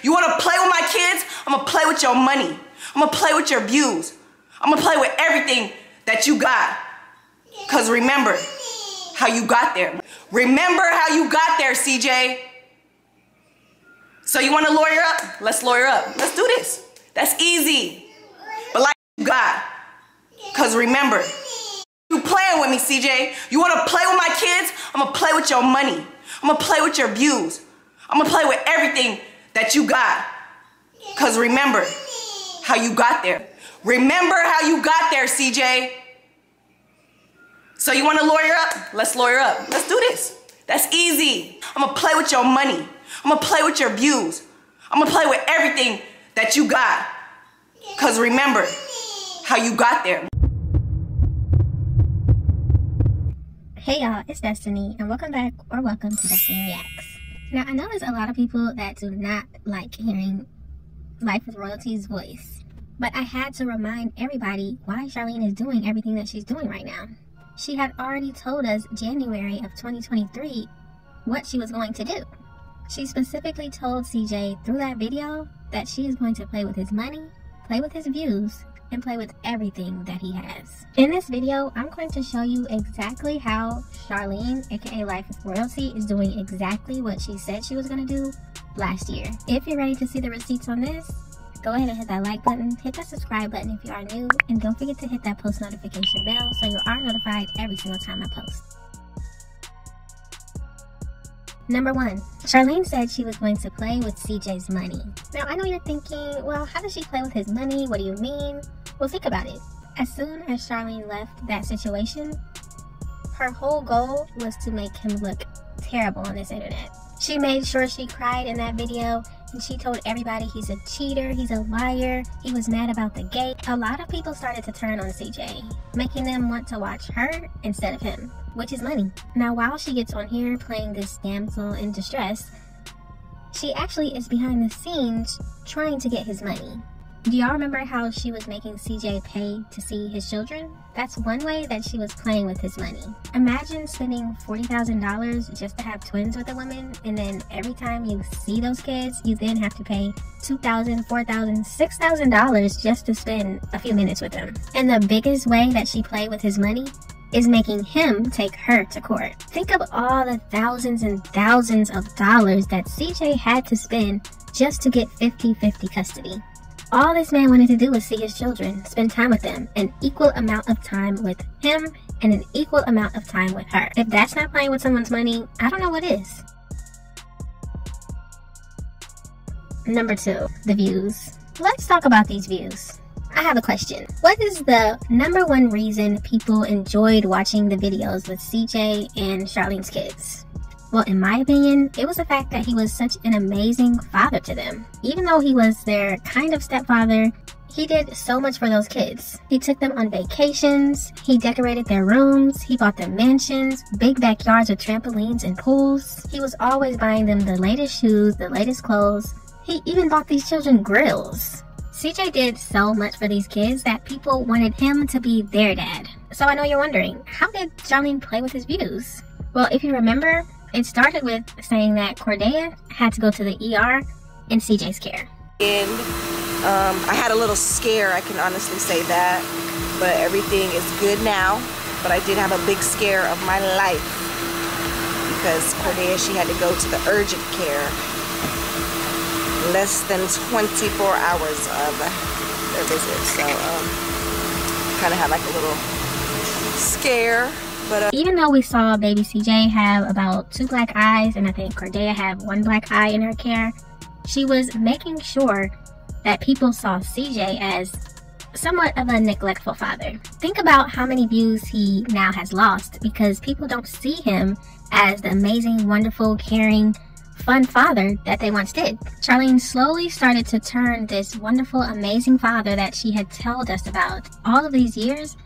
You want to play with my kids? I'm going to play with your money. I'm going to play with your views. I'm going to play with everything that you got. Because remember how you got there. Remember how you got there, CJ. So you want to lawyer up? Let's lawyer up. Let's do this. That's easy. But like you got. Because remember, you playing with me, CJ. You want to play with my kids? I'm going to play with your money. I'm going to play with your views. I'm going to play with everything that you got. Because remember how you got there. Remember how you got there, CJ. So you want to lawyer up? Let's lawyer up. Let's do this. That's easy. I'm going to play with your money. I'm going to play with your views. I'm going to play with everything that you got. Because remember how you got there. Hey y'all, it's Destiny, and welcome back, or welcome to DestinyReacts. Now, I know there's a lot of people that do not like hearing Life with Royalty's voice, but I had to remind everybody why Charlene is doing everything that she's doing right now. She had already told us January of 2023 what she was going to do. She specifically told CJ through that video that she is going to play with his money, play with his views, and play with everything that he has. In this video, I'm going to show you exactly how Charlene, aka Life with Royalty, is doing exactly what she said she was going to do last year. If you're ready to see the receipts on this, go ahead and hit that like button, hit that subscribe button if you are new, and don't forget to hit that post notification bell so you are notified every single time I post. Number 1, Charlene said she was going to play with CJ's money. Now, I know you're thinking, well, how does she play with his money? What do you mean? Well, think about it. As soon as Charlene left that situation, her whole goal was to make him look terrible on this internet. She made sure she cried in that video, and she told everybody he's a cheater, he's a liar, he was mad about the gate. A lot of people started to turn on CJ, making them want to watch her instead of him, which is money. Now, while she gets on here playing this damsel in distress, she actually is behind the scenes trying to get his money. Do y'all remember how she was making CJ pay to see his children? That's one way that she was playing with his money. Imagine spending $40,000 just to have twins with a woman, and then every time you see those kids, you then have to pay $2,000, $4,000, $6,000 just to spend a few minutes with them. And the biggest way that she played with his money is making him take her to court. Think of all the thousands and thousands of dollars that CJ had to spend just to get 50-50 custody. All this man wanted to do was see his children, spend time with them, an equal amount of time with him and an equal amount of time with her. If that's not playing with someone's money, I don't know what is. Number 2, the views. Let's talk about these views. I have a question. What is the number 1 reason people enjoyed watching the videos with CJ and Charlene's kids? Well, in my opinion, it was the fact that he was such an amazing father to them. Even though he was their kind of stepfather, he did so much for those kids. He took them on vacations, he decorated their rooms, he bought them mansions, big backyards with trampolines and pools. He was always buying them the latest shoes, the latest clothes. He even bought these children grills. CJ did so much for these kids that people wanted him to be their dad. So I know you're wondering, how did Charlene play with his views? Well, if you remember, it started with saying that Cordea had to go to the ER in CJ's care. And I had a little scare, I can honestly say that, but everything is good now. But I did have a big scare of my life because Cordea, she had to go to the urgent care less than 24 hours of their visit. So kind of had like a little scare. But even though we saw baby CJ have about 2 black eyes, and I think Cordea have 1 black eye in her care, she was making sure that people saw CJ as somewhat of a neglectful father. Think about how many views he now has lost because people don't see him as the amazing, wonderful, caring, fun father that they once did. Charlene slowly started to turn this wonderful, amazing father that she had told us about all of these years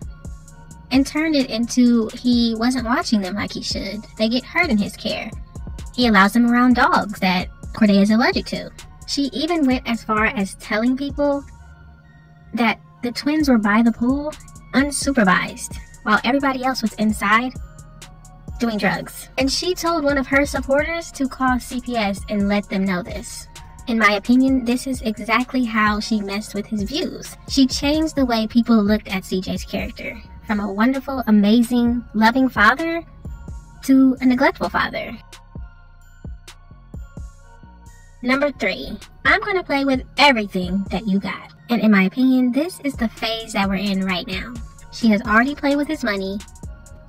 and turned it into he wasn't watching them like he should. They get hurt in his care. He allows them around dogs that Cordea is allergic to. She even went as far as telling people that the twins were by the pool unsupervised while everybody else was inside doing drugs. And she told one of her supporters to call CPS and let them know this. In my opinion, this is exactly how she messed with his views. She changed the way people looked at CJ's character, from a wonderful, amazing, loving father to a neglectful father. Number 3, I'm gonna play with everything that you got. And in my opinion, this is the phase that we're in right now. She has already played with his money.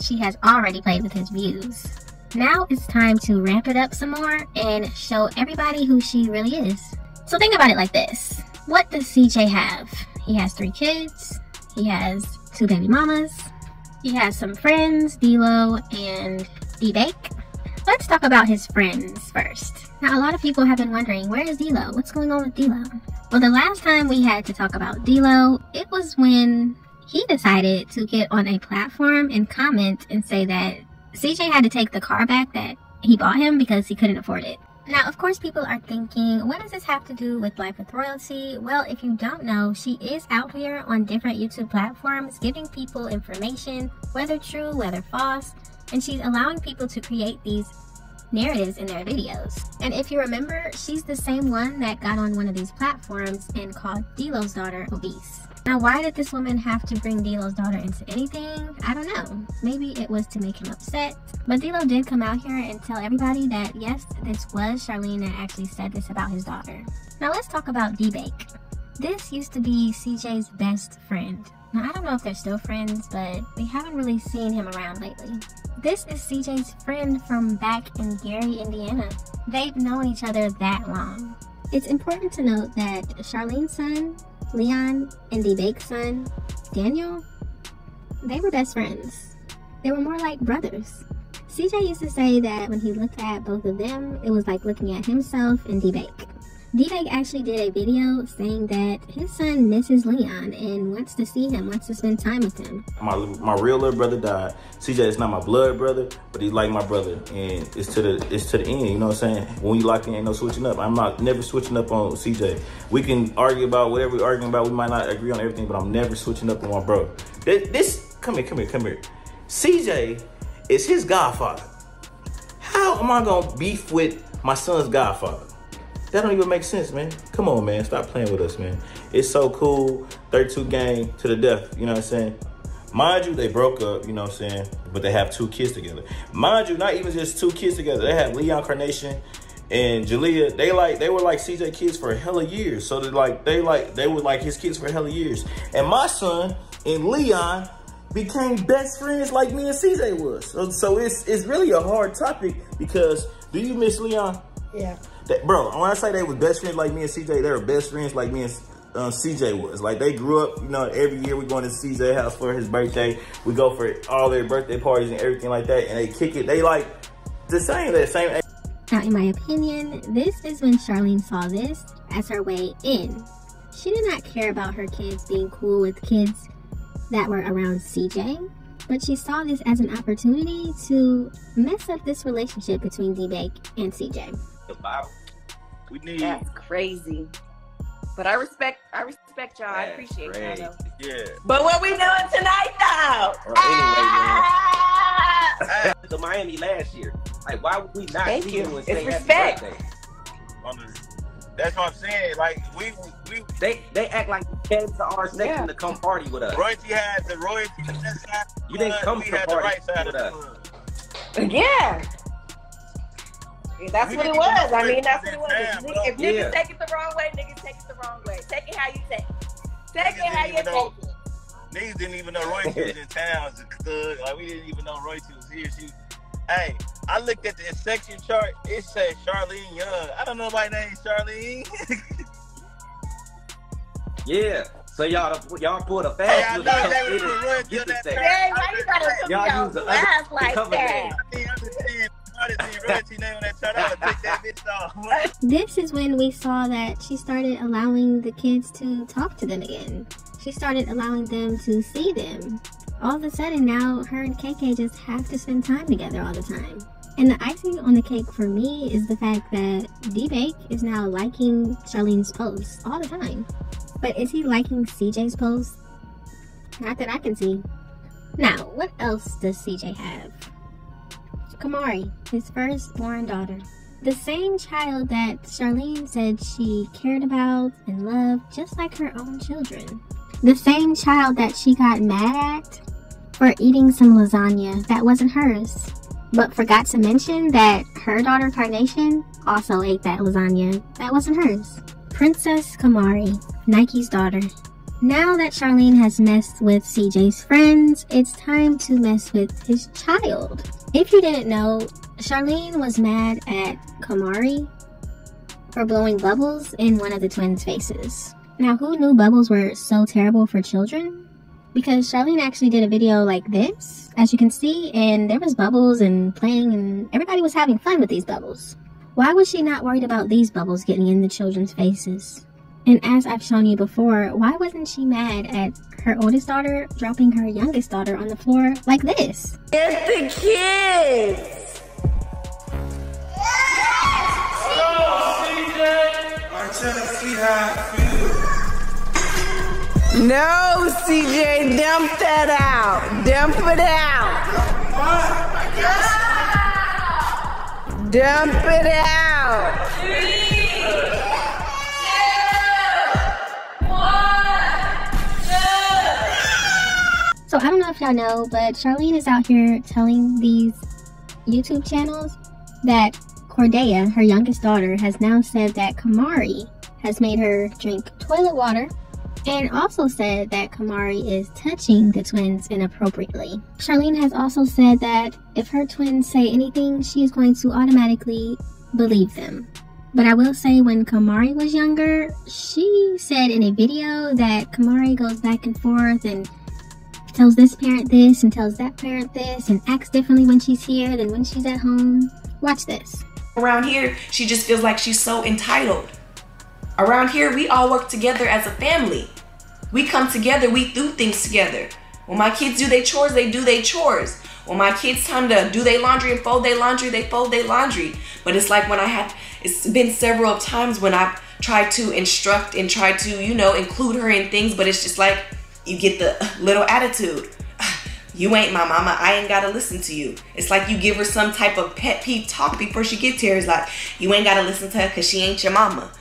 She has already played with his views. Now it's time to ramp it up some more and show everybody who she really is. So think about it like this. What does CJ have? He has 3 kids. He has 2 baby mamas. He has some friends, D-Lo and D-Bake. Let's talk about his friends first. Now, a lot of people have been wondering, where is D-Lo? What's going on with D-Lo? Well, the last time we had to talk about D-Lo, it was when he decided to get on a platform and comment and say that CJ had to take the car back that he bought him because he couldn't afford it. Now, of course, people are thinking, what does this have to do with Life with Royalty? Well, if you don't know, she is out here on different YouTube platforms giving people information, whether true, whether false, and she's allowing people to create these narratives in their videos. And if you remember, she's the same one that got on one of these platforms and called D-Lo's daughter obese. Now, why did this woman have to bring D-Lo's daughter into anything? I don't know. Maybe it was to make him upset. But D-Lo did come out here and tell everybody that, yes, this was Charlene that actually said this about his daughter. Now, let's talk about D-Bake. This used to be CJ's best friend. Now, I don't know if they're still friends, but we haven't really seen him around lately. This is CJ's friend from back in Gary, Indiana. They've known each other that long. It's important to note that Charlene's son, Leon, and D-Bake's son, Daniel, they were best friends. They were more like brothers. CJ used to say that when he looked at both of them, it was like looking at himself and D-Bake. D-Bake actually did a video saying that his son misses Leon and wants to see him, wants to spend time with him. My real little brother died. CJ is not my blood brother, but he's like my brother, and it's to the end. You know what I'm saying? When you lock in, ain't no switching up. I'm never switching up on CJ. We can argue about whatever we're arguing about. We might not agree on everything, but I'm never switching up on my bro. Come here. CJ is his godfather. How am I gonna beef with my son's godfather? That don't even make sense, man. Come on, man. Stop playing with us, man. It's so cool. 32 gang to the death, you know what I'm saying? Mind you, they broke up, you know what I'm saying? But they have 2 kids together. Mind you, not even just 2 kids together. They have Leon Carnation and Jaaliyah. They were like CJ kids for a hella years. So they were like his kids for a hella years. And my son and Leon became best friends like me and CJ was. So it's really a hard topic because do you miss Leon? Yeah. Bro, when I say they was best friends like me and CJ, they were best friends like me and CJ was. Like, they grew up, you know, every year we going to CJ's house for his birthday. We go for all their birthday parties and everything like that. And they kick it. They like the same age. Now, in my opinion, this is when Charlene saw this as her way in. She did not care about her kids being cool with kids that were around CJ, but she saw this as an opportunity to mess up this relationship between D-Bake and CJ. We need. That's crazy. But I respect y'all. I appreciate y'all though. Yeah. But what we doing tonight though? Anyway, to Miami last year. Like, why would we not see you and say respect. Happy birthday? That's what I'm saying. Like they act like you came to our section to come party with us. Royalty had the royalty on that side. You didn't come to party right side with us. Yeah. That's what it was. I mean, that's what it was. If niggas take it the wrong way, niggas take it the wrong way. Take it how you take it. Take it how you take it. Niggas didn't even know Royalty was in town. Like, we didn't even know Royalty was here. Hey, I looked at the section chart. It said Charlene Young. I don't know nobody named Charlene. Yeah. So y'all pulled a fast. Hey, I know they would put Royalty on that time. Hey, why you gotta put me on blast like that? This is when we saw that she started allowing the kids to talk to them again. She started allowing them to see them. All of a sudden now, her and KK just have to spend time together all the time. And the icing on the cake for me is the fact that D-Bake is now liking Charlene's posts all the time. But is he liking CJ's posts? Not that I can see. Now, what else does CJ have? Kamari, his firstborn daughter. The same child that Charlene said she cared about and loved just like her own children. The same child that she got mad at for eating some lasagna that wasn't hers, but forgot to mention that her daughter Carnation also ate that lasagna that wasn't hers. Princess Kamari, Nike's daughter. Now that Charlene has messed with CJ's friends, it's time to mess with his child. If you didn't know, Charlene was mad at Kamari for blowing bubbles in one of the twins' faces. Now, who knew bubbles were so terrible for children? Because Charlene actually did a video like this, as you can see, and there was bubbles and playing and everybody was having fun with these bubbles. Why was she not worried about these bubbles getting in the children's faces? And as I've shown you before, why wasn't she mad at her oldest daughter dropping her youngest daughter on the floor like this? It's the kids! No, CJ, dump that out. Dump it out. Dump it out. 3, 2, 1, 2. So I don't know if y'all know, but Charlene is out here telling these YouTube channels that Cordea, her youngest daughter, has now said that Kamari has made her drink toilet water, and also said that Kamari is touching the twins inappropriately. Charlene has also said that if her twins say anything, she is going to automatically believe them. But I will say, when Kamari was younger, she said in a video that Kamari goes back and forth and tells this parent this and tells that parent this and acts differently when she's here than when she's at home. Watch this. Around here, she just feels like she's so entitled. Around here, we all work together as a family. We come together, we do things together. When my kids do their chores, they do their chores. When my kids time to do their laundry and fold their laundry, they fold their laundry. But it's like it's been several times when I've tried to instruct and try to, include her in things, but it's just like, you get the little attitude. You ain't my mama, I ain't gotta listen to you. It's like you give her some type of pet peeve talk before she gets here. It's like, you ain't gotta listen to her because she ain't your mama.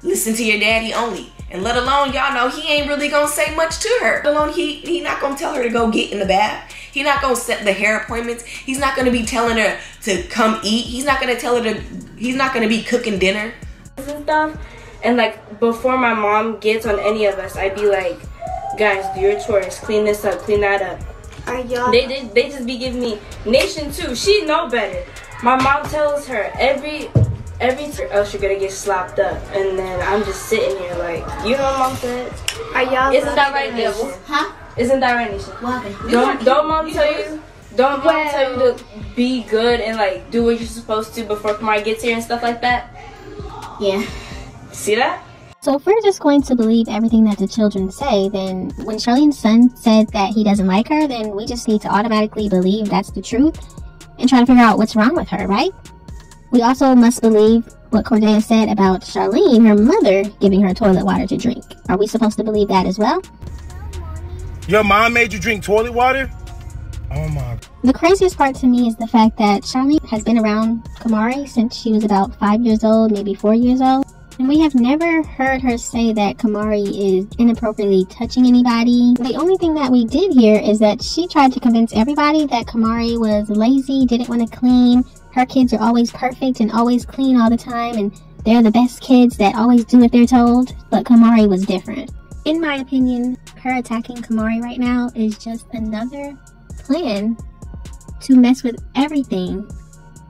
Listen to your daddy only. And let alone, y'all know, he ain't really gonna say much to her. Let alone, he not gonna tell her to go get in the bath. He not gonna set the hair appointments. He's not gonna be telling her to come eat. He's not gonna tell her he's not gonna be cooking dinner. And stuff. And like, before my mom gets on any of us, I'd be like, guys, do your chores, clean this up, clean that up. They just be giving me Nation too. She know better. My mom tells her every else you're gonna get slapped up, and then I'm just sitting here like, you know what mom said? Isn't that right, Nation? Huh? Isn't that right, Nation? What? Don't mom tell you? Don't mom tell you to be good and like do what you're supposed to before Kamari gets here and stuff like that? Yeah. See that? So if we're just going to believe everything that the children say, then when Charlene's son said that he doesn't like her, then we just need to automatically believe that's the truth and try to figure out what's wrong with her, right? We also must believe what Cordea said about Charlene, her mother, giving her toilet water to drink. Are we supposed to believe that as well? Your mom made you drink toilet water? Oh my. The craziest part to me is the fact that Charlene has been around Kamari since she was about 5 years old, maybe 4 years old. And we have never heard her say that Kamari is inappropriately touching anybody. The only thing that we did hear is that she tried to convince everybody that Kamari was lazy, didn't want to clean. Her kids are always perfect and always clean all the time, and they're the best kids that always do what they're told. But Kamari was different. In my opinion, her attacking Kamari right now is just another plan to mess with everything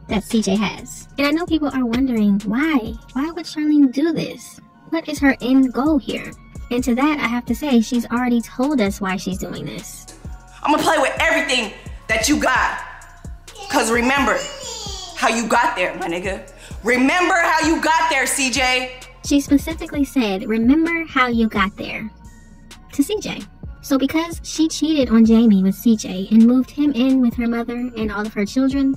that CJ has. And I know people are wondering, why? Why would Charlene do this? What is her end goal here? And to that, I have to say, she's already told us why she's doing this. I'm gonna play with everything that you got. Cause remember how you got there, my nigga. Remember how you got there, CJ. She specifically said, remember how you got there, to CJ. So because she cheated on Jamie with CJ and moved him in with her mother and all of her children,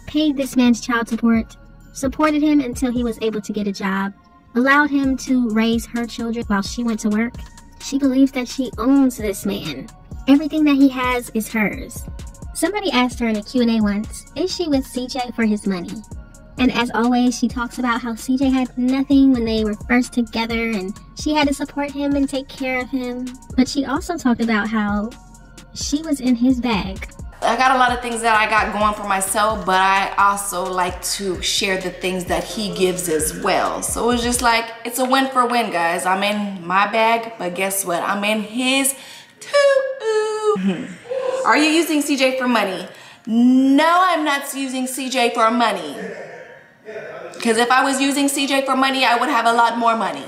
paid this man's child support, supported him until he was able to get a job, allowed him to raise her children while she went to work, she believes that she owns this man. Everything that he has is hers. Somebody asked her in a Q&A once, is she with CJ for his money? And as always, she talks about how CJ had nothing when they were first together and she had to support him and take care of him. But she also talked about how she was in his bag. I got a lot of things that I got going for myself, but I also like to share the things that he gives as well. So it's just like, it's a win for win, guys. I'm in my bag, but guess what? I'm in his too. Are you using CJ for money? No, I'm not using CJ for money. Because if I was using CJ for money, I would have a lot more money.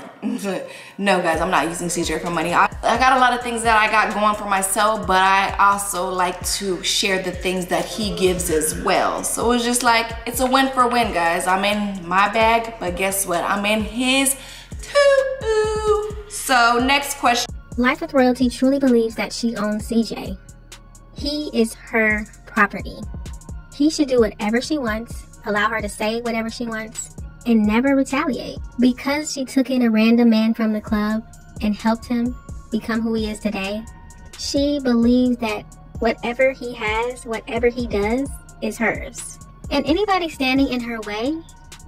No, guys, I'm not using CJ for money. I got a lot of things that I got going for myself, but I also like to share the things that he gives as well. So it's just like, it's a win for win, guys. I'm in my bag, but guess what? I'm in his too. So next question. Life with Royalty truly believes that she owns CJ. He is her property. He should do whatever she wants, allow her to say whatever she wants, and never retaliate. Because she took in a random man from the club and helped him become who he is today, she believes that whatever he has, whatever he does, is hers. And anybody standing in her way,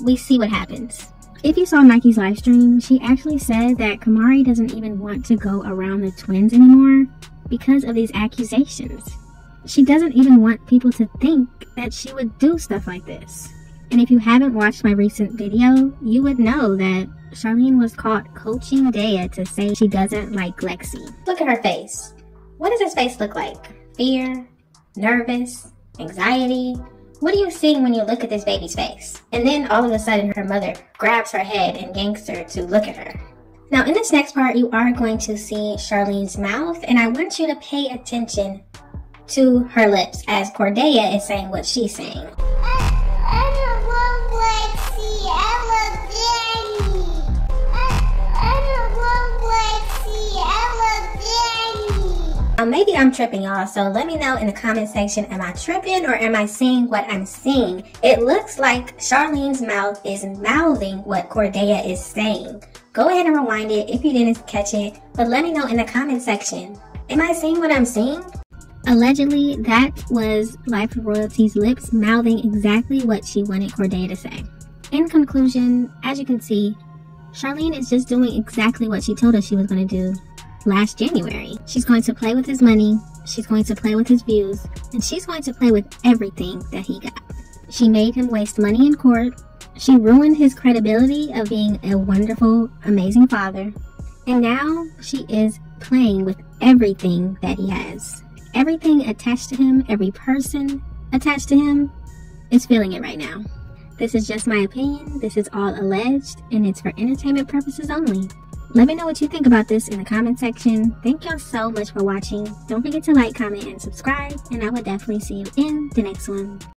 we see what happens. If you saw Nike's live stream, she actually said that Kamari doesn't even want to go around the twins anymore because of these accusations. She doesn't even want people to think that she would do stuff like this. And if you haven't watched my recent video, you would know that Charlene was caught coaching Daya to say she doesn't like Lexi. Look at her face. What does his face look like? Fear? Nervous? Anxiety? What are you seeing when you look at this baby's face? And then all of a sudden her mother grabs her head and yanks her to look at her. Now in this next part, you are going to see Charlene's mouth, and I want you to pay attention to her lips as Cordelia is saying what she's saying. I don't love Lexi. I love Danny. I don't love Lexi. I love Danny. Maybe I'm tripping, y'all, so let me know in the comment section, am I tripping or am I seeing what I'm seeing? It looks like Charlene's mouth is mouthing what Cordelia is saying. Go ahead and rewind it if you didn't catch it, but let me know in the comment section. Am I seeing what I'm seeing? Allegedly, that was Life of Royalty's lips mouthing exactly what she wanted Cordelia to say. In conclusion, as you can see, Charlene is just doing exactly what she told us she was going to do last January. She's going to play with his money, she's going to play with his views, and she's going to play with everything that he got. She made him waste money in court, she ruined his credibility of being a wonderful, amazing father, and now she is playing with everything that he has. Everything attached to him, every person attached to him is feeling it right now. This is just my opinion, this is all alleged, and it's for entertainment purposes only. Let me know what you think about this in the comment section. Thank y'all so much for watching. Don't forget to like, comment, and subscribe, and I will definitely see you in the next one.